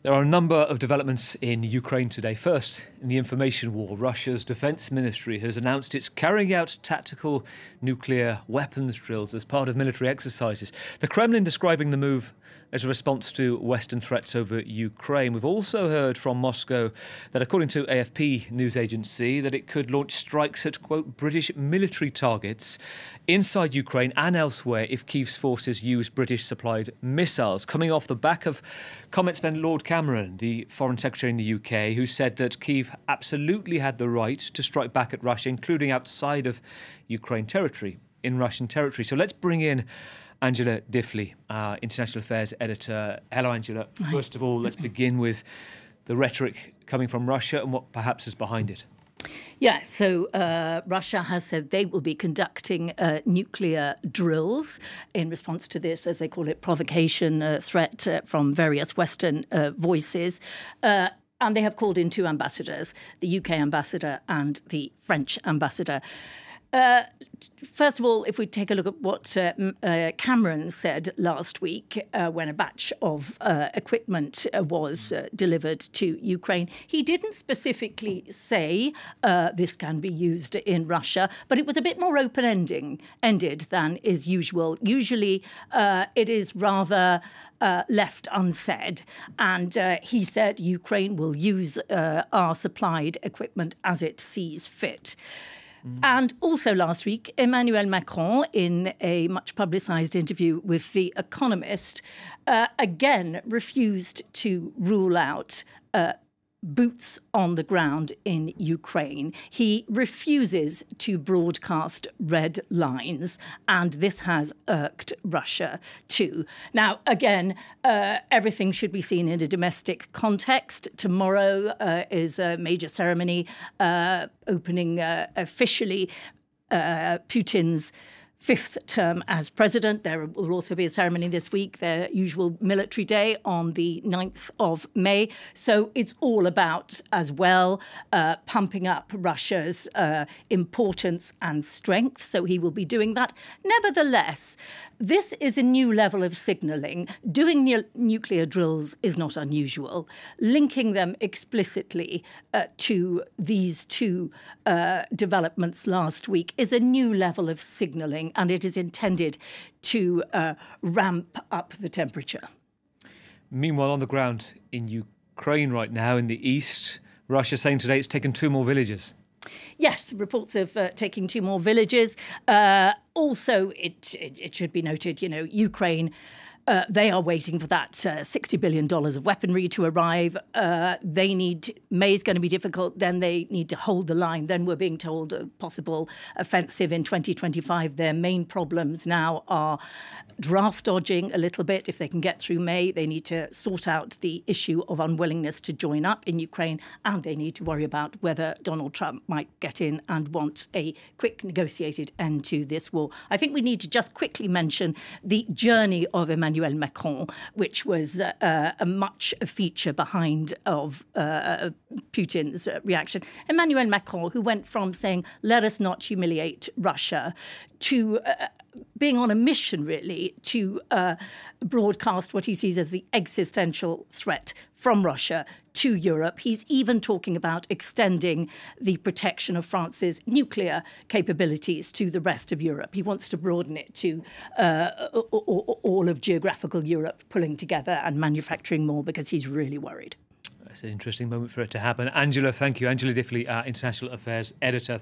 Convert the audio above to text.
There are a number of developments in Ukraine today. First, in the information war, Russia's defense ministry has announced it's carrying out tactical nuclear weapons drills as part of military exercises. The Kremlin describing the move as a response to Western threats over Ukraine. We've also heard from Moscow that, according to AFP news agency, that it could launch strikes at, quote, British military targets inside Ukraine and elsewhere if Kyiv's forces use British-supplied missiles, coming off the back of comments by Lord Cameron, the Foreign Secretary in the UK, who said that Kyiv absolutely had the right to strike back at Russia, including outside of Ukraine territory, in Russian territory. So let's bring in Angela Diffley, our International Affairs Editor. Hello, Angela. Hi. First of all, let's begin with the rhetoric coming from Russia and what perhaps is behind it. Yeah, so Russia has said they will be conducting nuclear drills in response to this, as they call it, provocation threat from various Western voices. And they have called in two ambassadors, the UK ambassador and the French ambassador. First of all, if we take a look at what Cameron said last week when a batch of equipment was delivered to Ukraine, he didn't specifically say this can be used in Russia, but it was a bit more open-ended than is usual. Usually it is rather left unsaid. And he said Ukraine will use our supplied equipment as it sees fit. And also last week, Emmanuel Macron, in a much publicised interview with The Economist, again refused to rule out boots on the ground in Ukraine. He refuses to broadcast red lines, and this has irked Russia too. Now, again, everything should be seen in a domestic context. Tomorrow is a major ceremony opening officially Putin's fifth term as president. There will also be a ceremony this week, their usual military day on the 9th of May. So it's all about, as well, pumping up Russia's importance and strength. So he will be doing that. Nevertheless, this is a new level of signalling. Doing nuclear drills is not unusual. Linking them explicitly to these two developments last week is a new level of signalling, and it is intended to ramp up the temperature. Meanwhile, on the ground in Ukraine right now, in the east, Russia saying today it's taken 2 more villages. Yes, reports of taking 2 more villages. Also, it should be noted, you know, Ukraine, they are waiting for that $60 billion of weaponry to arrive. May's going to be difficult. Then they need to hold the line. Then we're being told a possible offensive in 2025. Their main problems now are draft dodging a little bit. If they can get through May, they need to sort out the issue of unwillingness to join up in Ukraine, and they need to worry about whether Donald Trump might get in and want a quick negotiated end to this war. I think we need to just quickly mention the journey of Emmanuel Macron, which was much a feature behind of Putin's reaction. Emmanuel Macron, who went from saying, let us not humiliate Russia, to being on a mission, really, to broadcast what he sees as the existential threat from Russia to Europe. He's even talking about extending the protection of France's nuclear capabilities to the rest of Europe. He wants to broaden it to all of geographical Europe, pulling together and manufacturing more, because he's really worried. It's an interesting moment for it to happen. Angela, thank you. Angela Diffley, our International Affairs Editor.